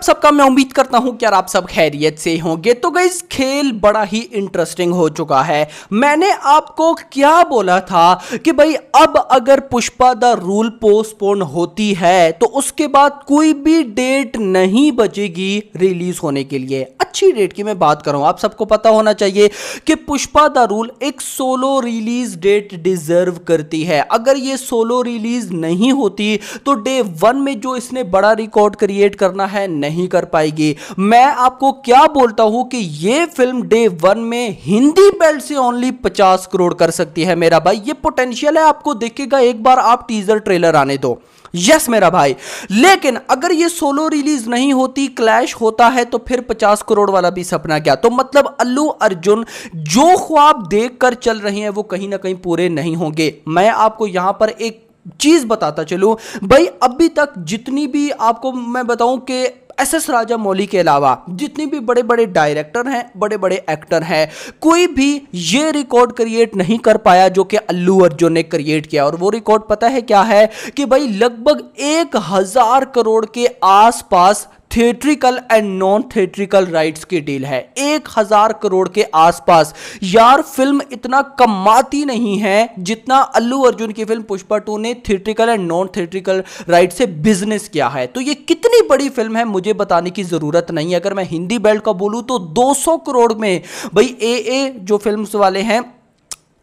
सबका मैं उम्मीद करता हूं कि यार आप सब खैरियत से होंगे। तो गाइस खेल बड़ा ही इंटरेस्टिंग हो चुका है। मैंने आपको क्या बोला था कि भाई अब अगर पुष्पा द रूल पोस्टपोन होती है तो उसके बाद कोई भी डेट नहीं बचेगी रिलीज होने के लिए। अच्छी डेट की मैं बात कर रहा हूं। आप सबको पता होना चाहिए कि पुष्पा द रूल एक सोलो रिलीज डेट डिजर्व करती है। अगर ये सोलो रिलीज नहीं होती तो डे वन में जो इसने बड़ा रिकॉर्ड क्रिएट करना है नहीं कर पाएगी। मैं आपको क्या बोलता हूं कि ये फिल्म डे वन में हिंदी बेल्ट से ओनली 50 करोड़ कर सकती है मेरा भाई। ये पोटेंशियल है, आपको देखेगा एक बार आप टीजर ट्रेलर आने दो। यस मेरा भाई, लेकिन अगर ये सोलो रिलीज नहीं होती, क्लैश होता है तो फिर 50 करोड़ वाला भी सपना क्या। तो मतलब अल्लू अर्जुन जो ख्वाब देखकर चल रहे हैं वो कहीं ना कहीं पूरे नहीं होंगे। मैं आपको यहां पर एक चीज बताता चलूं भाई, अभी तक जितनी भी आपको मैं बताऊं कि एस राजा मौली के अलावा जितने भी बड़े बड़े डायरेक्टर हैं, बड़े बड़े एक्टर हैं, कोई भी ये रिकॉर्ड क्रिएट नहीं कर पाया जो कि अल्लू अर्जुन ने क्रिएट किया। और वो रिकॉर्ड पता है क्या है कि भाई लगभग 1000 करोड़ के आसपास theatrical and non theatrical rights की डील है। 1000 करोड़ के आसपास। यार फिल्म इतना कमाती नहीं है जितना अल्लू अर्जुन की फिल्म पुष्पा 2 ने theatrical and non theatrical right से बिजनेस किया है। तो ये कितनी बड़ी फिल्म है मुझे बताने की जरूरत नहीं है। अगर मैं हिंदी बेल्ट का बोलूं तो 200 करोड़ में भाई ए जो फिल्म्स वाले हैं,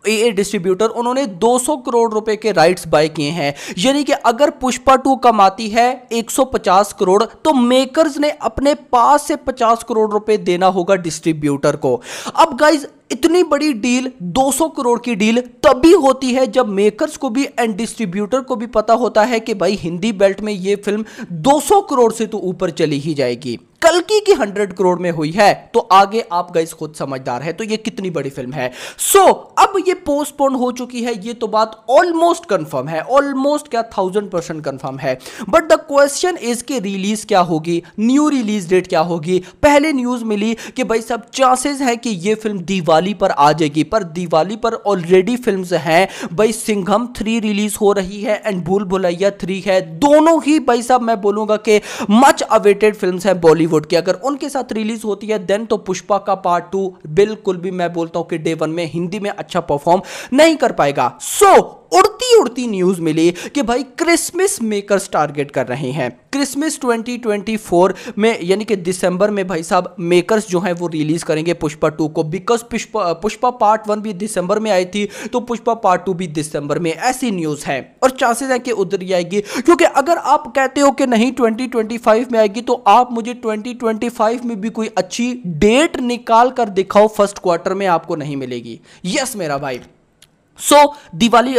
ए डिस्ट्रीब्यूटर, उन्होंने 200 करोड़ रुपए के राइट्स बाय किए हैं। यानी कि अगर पुष्पा 2 कमाती है 150 करोड़ तो मेकर्स ने अपने पास से 50 करोड़ रुपए देना होगा डिस्ट्रीब्यूटर को। अब गाइज इतनी बड़ी डील, 200 करोड़ की डील तभी होती है जब मेकर्स को भी एंड डिस्ट्रीब्यूटर को भी पता होता है कि भाई हिंदी बेल्ट में ये फिल्म 200 करोड़ से तो ऊपर चली ही जाएगी। कल्कि की 100 करोड़ में हुई है तो आगे आप गाइस खुद समझदार है। तो ये कितनी बड़ी फिल्म है। सो अब ये पोस्टपोन हो चुकी है, ये तो बात ऑलमोस्ट कंफर्म है। ऑलमोस्ट क्या 1000% कंफर्म है। बट द क्वेश्चन इज कि रिलीज क्या होगी, न्यू रिलीज डेट क्या होगी। पहले न्यूज मिली कि भाई सब चांसेस है कि ये फिल्म दिवाली पर आ जाएगी, पर दिवाली पर ऑलरेडी फिल्म्स हैं भाई। सिंघम 3 रिलीज हो रही है एंड भूल भुलैया 3 है। दोनों ही भाई साहब मैं बोलूंगा कि मच अवेटेड फिल्म्स हैं बॉलीवुड की। अगर उनके साथ रिलीज होती है देन तो पुष्पा का पार्ट 2 बिल्कुल भी मैं बोलता हूं कि डे वन में हिंदी में अच्छा परफॉर्म नहीं कर पाएगा। सो उड़ती उड़ती न्यूज मिली कि भाई क्रिसमस मेकर्स टारगेट कर रहे हैं। क्रिसमस 2024 में यानी कि दिसंबर में भाई साहब मेकर्स जो हैं वो रिलीज करेंगे पुष्पा 2 को। बिकॉज पुष्पा पार्ट 1 भी दिसंबर में आई थी तो पुष्पा पार्ट 2 भी दिसंबर में, ऐसी न्यूज है। और चांसेस है कि उधर ही आएगी, क्योंकि अगर आप कहते हो कि नहीं 2025 में आएगी तो आप मुझे 2025 में भी कोई अच्छी डेट निकाल कर दिखाओ, फर्स्ट क्वार्टर में आपको नहीं मिलेगी। यस मेरा भाई। सो दिवाली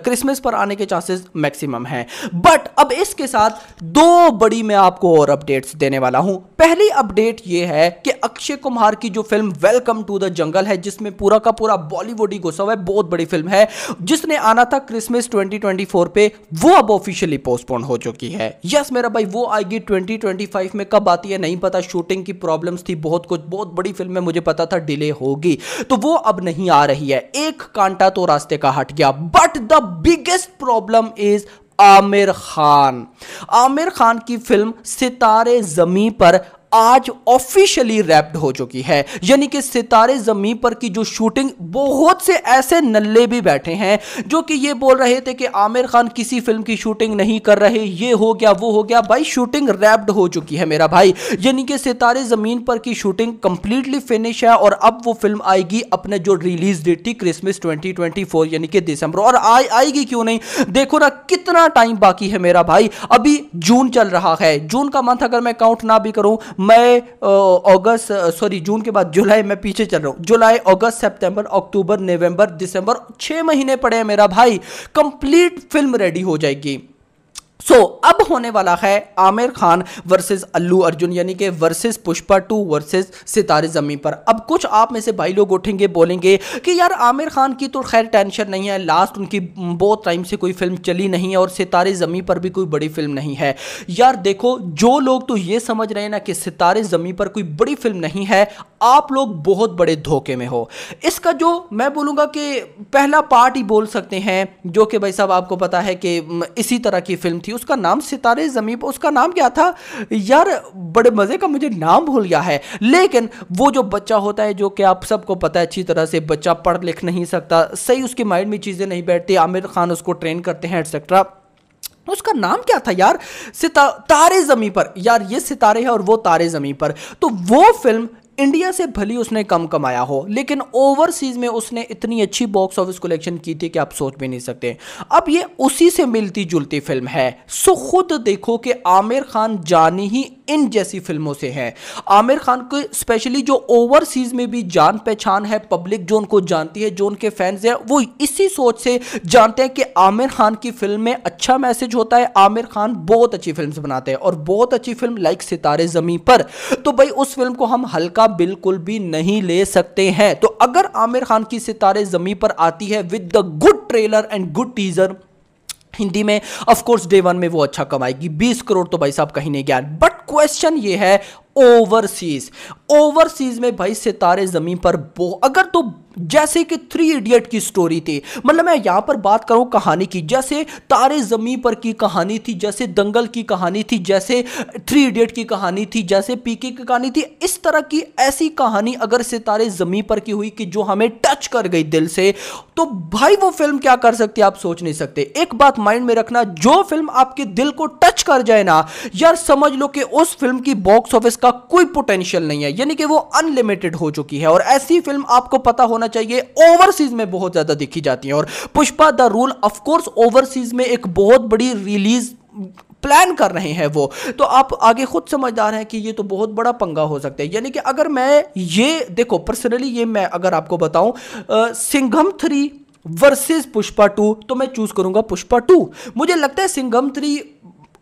क्रिसमस पर आने के चांसेस मैक्सिमम हैं। बट अब इसके साथ 2 बड़ी मैं आपको और अपडेट्स देने वाला हूं। पहली अपडेट यह है कि अक्षय कुमार की जो film welcome to the jungle है, जिसमें पूरा का पूरा बॉलीवुड ही घुसा हुआ है, बहुत बड़ी फिल्म है, जिसने आना था क्रिसमस 2024 पे, वो अब ऑफिशियली पोस्टपोन हो चुकी है। यस मेरा भाई, वो आएगी 2025 में। कब आती है नहीं पता, शूटिंग की प्रॉब्लम्स थी, बहुत कुछ, बहुत बड़ी फिल्म है, मुझे पता था डिले होगी, तो वो अब नहीं आ रही है। एक कांटा तो रास्ते का हट गया। But the biggest problem is Aamir Khan. Aamir Khan की फिल्म सितारे ज़मीं पर आज ऑफिशियली रैप्ड हो चुकी है। यानी कि सितारे ज़मीं पर की जो शूटिंग, बहुत से ऐसे नल्ले भी बैठे हैं जो कि ये बोल रहे थे कि आमिर खान किसी फिल्म की शूटिंग नहीं कर रहे, ये हो गया वो हो गया। भाई शूटिंग रैप्ड हो चुकी है मेरा भाई। यानी कि सितारे ज़मीन पर की शूटिंग कंप्लीटली फिनिश है और अब वो फिल्म आएगी अपने जो रिलीज डेट थी क्रिसमस 2024 यानी कि दिसंबर। और आएगी क्यों नहीं, देखो ना कितना टाइम बाकी है मेरा भाई। अभी जून चल रहा है, जून का मंथ अगर मैं काउंट ना भी करूं, मैं अगस्त सॉरी जून के बाद जुलाई में पीछे चल रहा हूं, जुलाई अगस्त सितंबर अक्टूबर नवंबर दिसंबर, 6 महीने पड़े हैं मेरा भाई, कंप्लीट फिल्म रेडी हो जाएगी। अब होने वाला है आमिर खान वर्सेस अल्लू अर्जुन, यानी कि वर्सेस पुष्पा 2 वर्सेस सितारे ज़मीं पर। अब कुछ आप में से भाई लोग उठेंगे, बोलेंगे कि यार आमिर खान की तो खैर टेंशन नहीं है, लास्ट उनकी बहुत टाइम से कोई फिल्म चली नहीं है और सितारे ज़मीं पर भी कोई बड़ी फिल्म नहीं है। यार देखो, जो लोग तो ये समझ रहे हैं ना कि सितारे ज़मीं पर कोई बड़ी फिल्म नहीं है, आप लोग बहुत बड़े धोखे में हो। इसका जो मैं बोलूँगा कि पहला पार्ट ही बोल सकते हैं, जो कि भाई साहब आपको पता है कि इसी तरह की फिल्म थी, उसका नाम सितारे ज़मीं पर, उसका नाम क्या था यार, बड़े मज़े का मुझे नाम भूल गया है। लेकिन वो जो बच्चा होता है, जो कि आप सबको पता है अच्छी तरह से, बच्चा पढ़ लिख नहीं सकता, सही उसके माइंड में चीज़ें नहीं बैठती, आमिर खान उसको ट्रेन करते हैं एटसेट्रा। उसका नाम क्या था यार, तारे ज़मीं पर, यार ये सितारे है और वो तारे ज़मीं पर। तो वो फिल्म इंडिया से भली उसने कम कमाया हो, लेकिन ओवरसीज में उसने इतनी अच्छी बॉक्स ऑफिस कलेक्शन की थी कि आप सोच भी नहीं सकते। अब ये उसी से मिलती जुलती फिल्म है। सो खुद देखो कि आमिर खान जानी ही इन जैसी फिल्मों से है। आमिर खान को स्पेशली जो ओवरसीज में भी जान पहचान है, पब्लिक जो उनको जानती है, जो उनके फैंस हैं, वो इसी सोच से जानते हैं कि आमिर खान की फिल्म में अच्छा मैसेज होता है। आमिर खान बहुत अच्छी फिल्म बनाते हैं, और बहुत अच्छी फिल्म लाइक सितारे ज़मीं पर, तो भाई उस फिल्म को हम हल्का बिल्कुल भी नहीं ले सकते हैं। तो अगर आमिर खान की सितारे ज़मीं पर आती है with the good trailer and good teaser, Hindi में ऑफ कोर्स डे वन में वो अच्छा कमाएगी। 20 करोड़ तो भाई साहब कहीं नहीं गया। बट क्वेश्चन ये है ओवरसीज में भाई सितारे ज़मीं पर अगर तो जैसे कि 3 इडियट की स्टोरी थी, मतलब मैं यहां पर बात करूं कहानी की, जैसे तारे ज़मीं पर की कहानी थी, जैसे दंगल की कहानी थी, जैसे 3 इडियट की कहानी थी, जैसे पीके की कहानी थी, इस तरह की ऐसी कहानी अगर सितारे ज़मीं पर की हुई कि जो हमें टच कर गई दिल से, तो भाई वो फिल्म क्या कर सकती है आप सोच नहीं सकते। एक बात माइंड में रखना, जो फिल्म आपके दिल को टच कर जाए ना यार, समझ लो कि उस फिल्म की बॉक्स ऑफिस का कोई पोटेंशियल नहीं है, यानी कि वो अनलिमिटेड हो चुकी है। और ऐसी फिल्म आपको पता होना चाहिए ओवरसीज में बहुत ज्यादा दिखी जाती है। और Pushpa the rule of course overseas में एक बहुत बड़ी रिलीज प्लान कर रहे हैं वो, तो आप आगे खुद समझदार हैं कि ये तो बहुत बड़ा पंगा हो सकता है। यानी कि अगर मैं ये देखो पर्सनली, ये मैं अगर आपको बताऊं, सिंघम 3 वर्सेस पुष्पा 2, तो मैं चूज करूंगा पुष्पा 2। मुझे लगता है सिंघम 3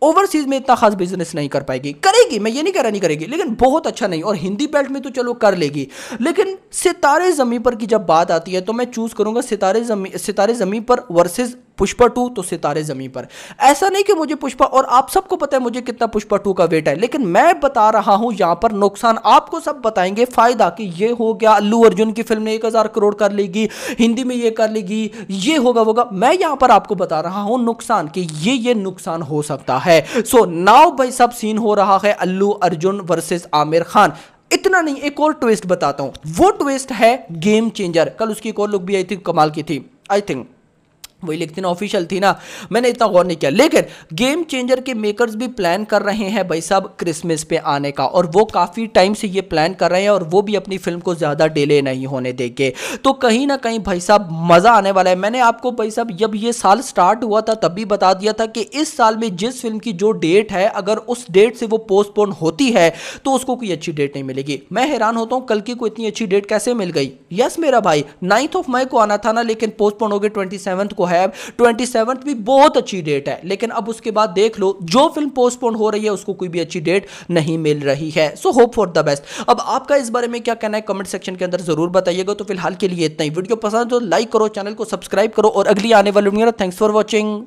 ओवरसीज में इतना खास बिजनेस नहीं कर पाएगी, करेगी, मैं ये नहीं कह रहा नहीं करेगी, लेकिन बहुत अच्छा नहीं। और हिंदी बेल्ट में तो चलो कर लेगी, लेकिन सितारे ज़मीं पर की जब बात आती है तो मैं चूज करूंगा सितारे ज़मीं पर वर्सेस पुष्पा 2, तो सितारे ज़मीं पर। ऐसा नहीं कि मुझे पुष्पा, और आप सबको पता है मुझे कितना पुष्पा 2 का वेट है, लेकिन मैं बता रहा हूं यहां पर नुकसान आपको सब बताएंगे, फायदा कि ये हो गया, अल्लू अर्जुन की फिल्म ने 1000 करोड़ कर लेगी, हिंदी में ये कर लेगी, ये होगा। मैं यहां पर आपको बता रहा हूं नुकसान कि ये नुकसान हो सकता है। सो नाउ भाई सब सीन हो रहा है अल्लू अर्जुन वर्सेस आमिर खान। इतना नहीं, एक और ट्विस्ट बताता हूं, वो ट्विस्ट है गेम चेंजर। कल उसकी एक और लुक भी आई थी, कमाल की थी, आई थिंक वही लिखती ना, ऑफिशियल थी ना, मैंने इतना गौर नहीं किया। लेकिन गेम चेंजर के मेकर्स भी प्लान कर रहे हैं भाई साहब क्रिसमस पे आने का, और वो काफ़ी टाइम से ये प्लान कर रहे हैं, और वो भी अपनी फिल्म को ज़्यादा डिले नहीं होने देंगे। तो कहीं ना कहीं भाई साहब मज़ा आने वाला है। मैंने आपको भाई साहब जब ये साल स्टार्ट हुआ था तब भी बता दिया था कि इस साल में जिस फिल्म की जो डेट है, अगर उस डेट से वो पोस्टपोन होती है तो उसको कोई अच्छी डेट नहीं मिलेगी। मैं हैरान होता हूँ कल की को इतनी अच्छी डेट कैसे मिल गई। यस मेरा भाई, 9 मई को आना था ना, लेकिन पोस्टपोन हो गई 27 को है। 27 भी बहुत अच्छी डेट है, लेकिन अब उसके बाद देख लो जो फिल्म पोस्टपोन हो रही है उसको कोई भी अच्छी डेट नहीं मिल रही है। So hope for the best. अब आपका इस बारे में क्या कहना है कमेंट सेक्शन के अंदर जरूर बताइएगा। तो फिलहाल के लिए इतना ही। वीडियो पसंद तो लाइक करो, चैनल को सब्सक्राइब करो, और अगली आने वाली वीडियो थैंक्स फॉर वॉचिंग।